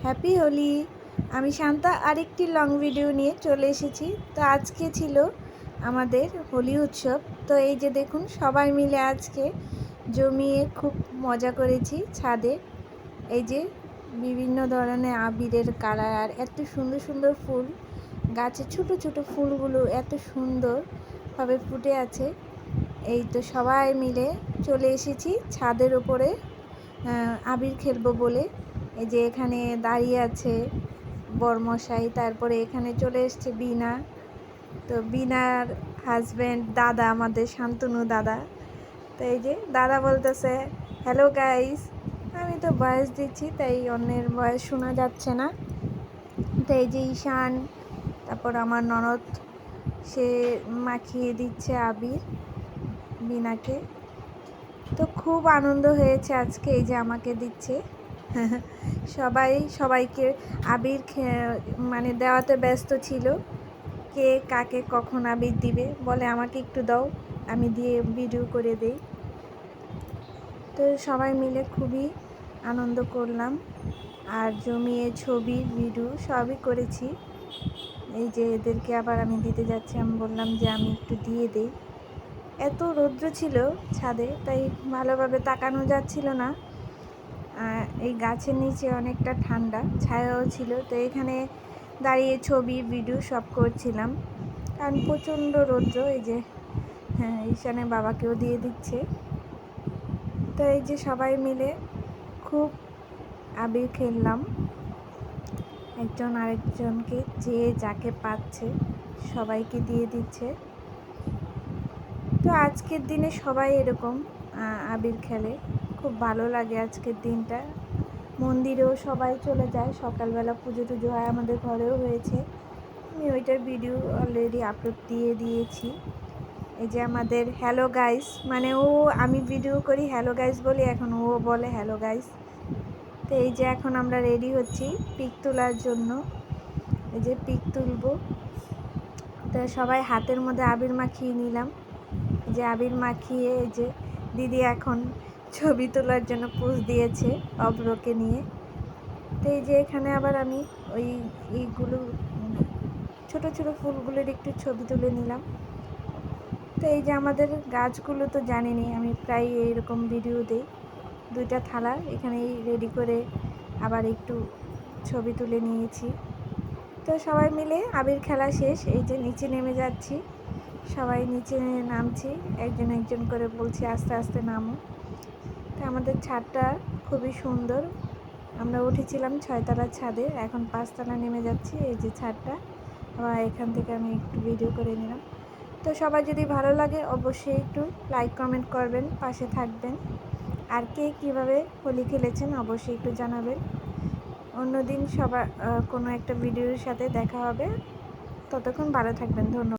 Happy Holi. আমি শান্তা আরেকটি long video নিয়ে চলে এসেছি। তো আজকে ছিল আমাদের হোলি উৎসব। তো এই যে দেখুন, সবাই মিলে আজকে জমিয়ে খুব মজা করেছি ছাদে। এই যে বিভিন্ন ধরনের আবিরের কালার আর এত সুন্দর সুন্দর ফুল, গাছে ছোট ছোট ফুলগুলো এত সুন্দরভাবে ফুটে আছে। এই তো সবাই মিলে চলে এসেছি ছাদের ওপরে আবির খেলবো বলে। এই যে এখানে দাঁড়িয়ে আছে বরমশাই, তারপরে এখানে চলে এসছে বিনা। তো বিনার হাজব্যান্ড দাদা, আমাদের শান্তনু দাদা। তো এই যে দাদা বলতেছে হ্যালো গাইস। আমি তো ভয়েস দিচ্ছি, তাই অন্যের ভয়েস শোনা যাচ্ছে না। তো এই যে ঈশান, তারপর আমার ননদ, সে মাখিয়ে দিচ্ছে আবির বিনাকে। তো খুব আনন্দ হয়েছে আজকে। এই যে আমাকে দিচ্ছে সবাইকে আবির মানে দেওয়াতে ব্যস্ত ছিল। কে কাকে কখন আবির দিবে বলে, আমাকে একটু দাও, আমি দিয়ে ভিডিও করে দেই। তো সবাই মিলে খুবই আনন্দ করলাম আর জমিয়ে ছবি ভিডিও সবই করেছি। এই যে এদেরকে আবার আমি দিতে যাচ্ছি, আমি বললাম যে আমি একটু দিয়ে দেই। এত রৌদ্র ছিল ছাদে, তাই ভালোভাবে তাকানো যাচ্ছিল না। এই গাছের নিচে অনেকটা ঠান্ডা ছায়াও ছিল, তো এখানে দাঁড়িয়ে ছবি ভিডিও সব করছিলাম, কারণ প্রচণ্ড রৌদ্র। এই যে হ্যাঁ, ঈশানের বাবাকেও দিয়ে দিচ্ছে। তো এই যে সবাই মিলে খুব আবির খেললাম, একজন আরেকজনকে যে যাকে পাচ্ছে সবাইকে দিয়ে দিচ্ছে। তো আজকের দিনে সবাই এরকম আবির খেলে, খুব ভালো লাগে আজকের দিনটা। মন্দিরেও সবাই চলে যায়, সকালবেলা পুজো টুজো হয়, আমাদের ঘরেও হয়েছে। আমি ওইটার ভিডিও অলরেডি আপলোড দিয়ে দিয়েছি। এই যে আমাদের হ্যালো গাইস, মানে আমি ভিডিও করি হ্যালো গাইস বলি, এখন ও বলে হ্যালো গাইস। তো এই যে এখন আমরা রেডি হচ্ছি পিক তোলার জন্য। এই যে পিক তুলবো, তো সবাই হাতের মধ্যে আবির মাখিয়ে নিলাম। যে আবির মাখিয়ে এই যে দিদি এখন ছবি তোলার জন্য পোজ দিয়েছে অব্রকে নিয়ে। তো এই যে এখানে আবার আমি এইগুলো ছোট ছোট ফুলগুলোর একটু ছবি তুলে নিলাম। তো এই যে আমাদের গাছগুলো তো জানেনই, আমি প্রায় এইরকম ভিডিও দিই। দুইটা থালা এখানেই রেডি করে আবার একটু ছবি তুলে নিয়েছি। তো সবাই মিলে আবির খেলা শেষ, এই যে নিচে নেমে যাচ্ছি, সবাই নিচে নামছি, একজন একজন করে বলছি আস্তে আস্তে নামো। তো আমাদের ছাদটা খুবই সুন্দর, আমরা উঠেছিলাম 6তলার ছাদে, এখন 5তলা নেমে যাচ্ছি। এই যে ছাদটা, আবার এখান থেকে আমি একটু ভিডিও করে নিলাম। তো সবাই যদি ভালো লাগে অবশ্যই একটু লাইক কমেন্ট করবেন, পাশে থাকবেন। আর কে কীভাবে হোলি খেলেছেন অবশ্যই একটু জানাবেন। অন্যদিন সবার কোনো একটা ভিডিওর সাথে দেখা হবে। ততক্ষণ ভালো থাকবেন, ধন্যবাদ।